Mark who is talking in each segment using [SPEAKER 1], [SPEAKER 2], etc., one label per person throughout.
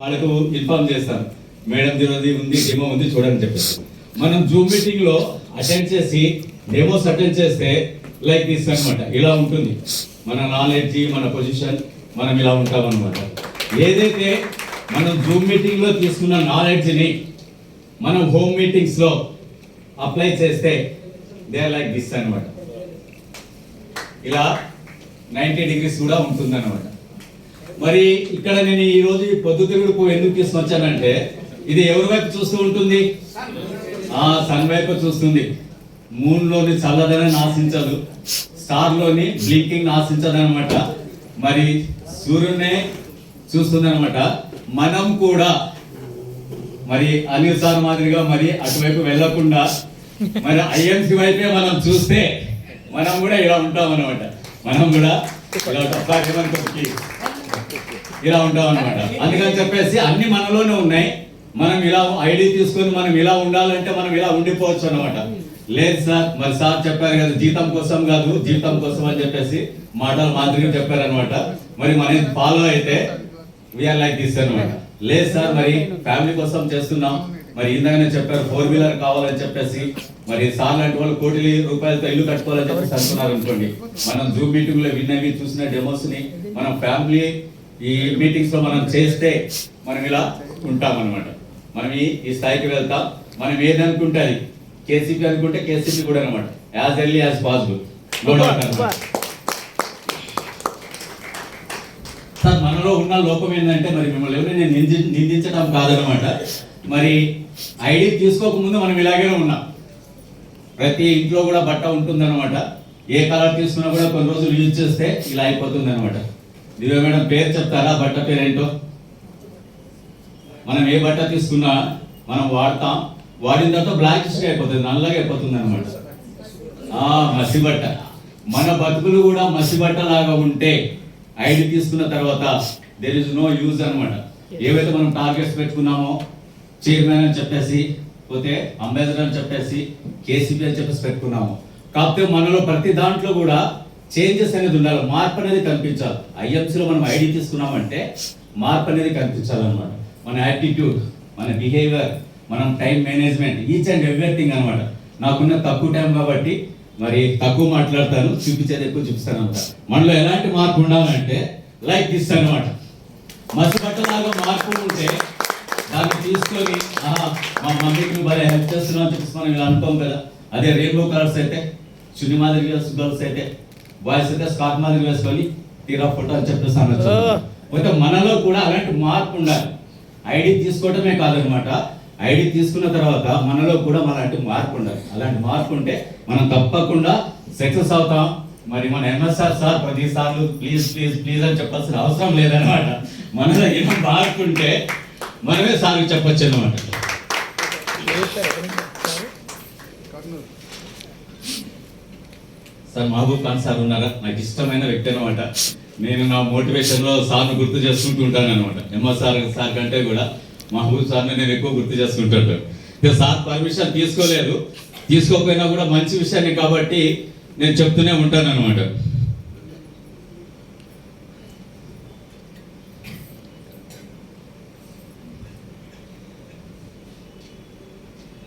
[SPEAKER 1] వాళ్ళకు ఇన్ఫార్మ్ చేస్తాం, మేడం దీనిది ఉంది, డెమో ఉంది చూడని చెప్పేసి. మనం జూమ్ మీటింగ్ లో అటెండ్ చేసి డెమోస్ అటెండ్ చేస్తే లైక్ దిస్ అనమాట. ఇలా ఉంటుంది మన నాలెడ్జ్, మన పొజిషన్, మనం ఇలా ఉంటాం అనమాట. ఏదైతే మనం జూమ్ మీటింగ్ లో తీసుకున్న నాలెడ్జ్ని మనం హోమ్ మీటింగ్స్ లో అప్లై చేస్తే దే ఆర్ లైక్ దిస్ అనమాట. ఇలా 90 డిగ్రీస్ కూడా ఉంటుంది అనమాట. మరి ఇక్కడ నేను ఈ రోజు పొద్దుతిరుగుడు పువ్వు ఎందుకు తీసుకొచ్చానంటే, ఇది ఎవరి వైపు చూస్తూ ఉంటుంది? సన్ వైపు చూస్తుంది. మూన్ లోని చల్లదనాన్ని ఆశించదు, స్టార్ లోని బ్లింకింగ్ ఆశించదు అనమాట. మరి సూర్యునే చూస్తుంది అనమాట. మనం కూడా మరి అనిల్ సార్ మాదిరిగా మరి అటువైపు వెళ్ళకుండా మరి ఐఎంసి వైపే మనం చూస్తే మనం కూడా ఇలా ఉంటాం అనమాట. మనం కూడా ఇలా ఉంటాం అనమాట. అందుకని చెప్పేసి అన్ని మనలోనే ఉన్నాయి. మనం ఇలా ఐడి తీసుకొని మనం ఇలా ఉండాలంటే మనం ఇలా ఉండిపోవచ్చు అనమాట. లేదు సార్, మరి సార్ చెప్పారు కదా జీతం కోసం కాదు, జీతం కోసం అని చెప్పేసి మాటలు మాదిరిగా చెప్పారనమాట. మరి మనం ఫాలో అయితే వీఆర్ లైక్ దిస్ అనమాట. లేదు సార్, మరి ఫ్యామిలీ కోసం చేస్తున్నాం, మరి ఇందాకనే చెప్పారు 4 వీలర్ కావాలని చెప్పేసి, మరి సార్ లాంటి వాళ్ళు కోటి రూపాయలతో ఇల్లు కట్టుకోవాలని చెప్పేసి అనుకున్నారు అనుకోండి. మనం జూమ్ మీటింగ్ లో విన్నవి చూసిన డెమోస్ ని మనం ఫ్యామిలీ ఈ మీటింగ్స్ లో మనం చేస్తే మనం ఇలా ఉంటాం అనమాట. మనం ఈ స్థాయికి వెళ్తాం. మనం ఏది అనుకుంటే అది, కేసీపీ అనుకుంటే కేసీపీ కూడా అనమాట, as early as possible. Sir, మనలో ఉన్న లోపం ఏంటంటే మరి మిమ్మల్ని ఎవరు నేను నిందించడం కాదనమాట. మరి ఐడి తీసుకోకముందు మనం ఇలాగే ఉన్నాం. ప్రతి ఇంట్లో కూడా బట్ట ఉంటుందన్నమాట. ఏ కలర్ తీసుకున్నా కూడా కొన్ని రోజులు యూజ్ చేస్తే ఇలా అయిపోతుంది అనమాట. దివ్య మేడం పేరు చెప్తారా? బట్ట పేరు ఏంటో? మనం ఏ బట్ట తీసుకున్నా మనం వాడతాం, వాడిన తర్వాత బ్లాక్ అయిపోతుంది, నల్లగా అయిపోతుంది అనమాట. మసి బట్ట. మన బతుకులు కూడా మసి బట్ట లాగా ఉంటే ఐడి తీసుకున్న తర్వాత దెర్ ఇస్ నో యూజ్ అనమాట. ఏవైతే మనం టార్గెట్స్ పెట్టుకున్నామో, చైర్మన్ అని చెప్పేసి, పోతే అంబేద్కర్ అని చెప్పేసి, కేసీపీ అని చెప్పేసి పెట్టుకున్నాము. కాకపోతే మనలో ప్రతి దాంట్లో కూడా చేంజెస్ అనేది ఉండాలి, మార్పు అనేది కనిపించాలి. ఐఎంసీలో మనం ఐడి తీసుకున్నామంటే మార్పు అనేది కనిపించాలన్నమాట. మన యాటిట్యూడ్, మన బిహేవియర్, మనం time management, each and everything అనమాట. నాకున్న తక్కువ టైం కాబట్టి మరి తక్కువ మాట్లాడతాను, చూపించేది ఎక్కువ చూపిస్తాను అనమాట. మనలో ఎలాంటి మార్పు ఉండాలంటే లైక్ దిస్ అనమాట. మసి బట్టలాగా మార్పు ఉంటే దాన్ని తీసుకొని మా మమ్మీకి భలే హెల్ప్ చేస్తున్నాం అని చెప్పేసి మనం ఇలా అనుకోం కదా. అదే రెయిన్బో కలర్స్ అయితే, చున్ని మాదిరి గర్ల్స్ అయితే, బాయ్స్ అయితే స్కార్ఫ్ మాదిరి వేసుకొని తీరా ఫోటో అని చెప్పేసి అనొచ్చు. అయితే మనలో కూడా అలాంటి మార్పు ఉండాలి. ఐడి తీసుకోవటమే కాదనమాట, ఐడి తీసుకున్న తర్వాత మనలో కూడా అలాంటి మార్పు ఉండాలి. అలాంటి మార్పు ఉంటే మనం తప్పకుండా సక్సెస్ అవుతాం. మరి మన ఎంఎస్ఆర్ సార్ 10 సార్లు ప్లీజ్ ప్లీజ్ ప్లీజ్ అని చెప్పాల్సిన అవసరం లేదనమాట. మనలో ఏమో మార్పు ఉంటే మనమే సార్కి చెప్పొచ్చు అనమాట. సార్ మహబూబ్ ఖాన్ సార్ ఉన్నారా? నాకు ఇష్టమైన వ్యక్తి అనమాట. నేను నా మోటివేషన్ లో సార్ను గుర్తు చేసుకుంటూ ఉంటాను అనమాట. ఎంఎస్ఆర్ సార్ కంటే కూడా మహబూబ్ సార్ని నేను ఎక్కువ గుర్తు చేసుకుంటాను. సార్ పర్మిషన్ తీసుకోకపోయినా కూడా మంచి విషయాన్ని కాబట్టి నేను చెప్తూనే ఉంటాను అనమాట.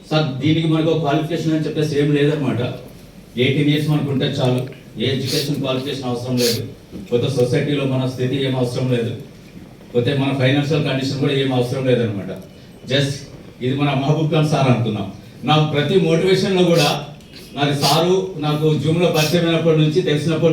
[SPEAKER 1] సార్, దీనికి మనకు క్వాలిఫికేషన్ అని చెప్పేసి ఏం లేదనమాట. 18 years మనకు ఉంటే చాలు. ఏ ఎడ్యుకేషన్ క్వాలిఫికేషన్ అవసరం లేదు. కొత్త సొసైటీలో మన స్థితి ఏం అవసరం లేదు, పోతే మన ఫైనాన్షియల్ కండిషన్ కూడా ఏం అవసరం లేదనమాట. జస్ట్ ఇది మన మహబూబ్ ఖాన్ సార్ అనుకున్నాం. నాకు ప్రతి మోటివేషన్లో కూడా నాకు సారు నాకు జూమ్లో పరిచయం అయినప్పటి నుంచి తెలిసినప్పటి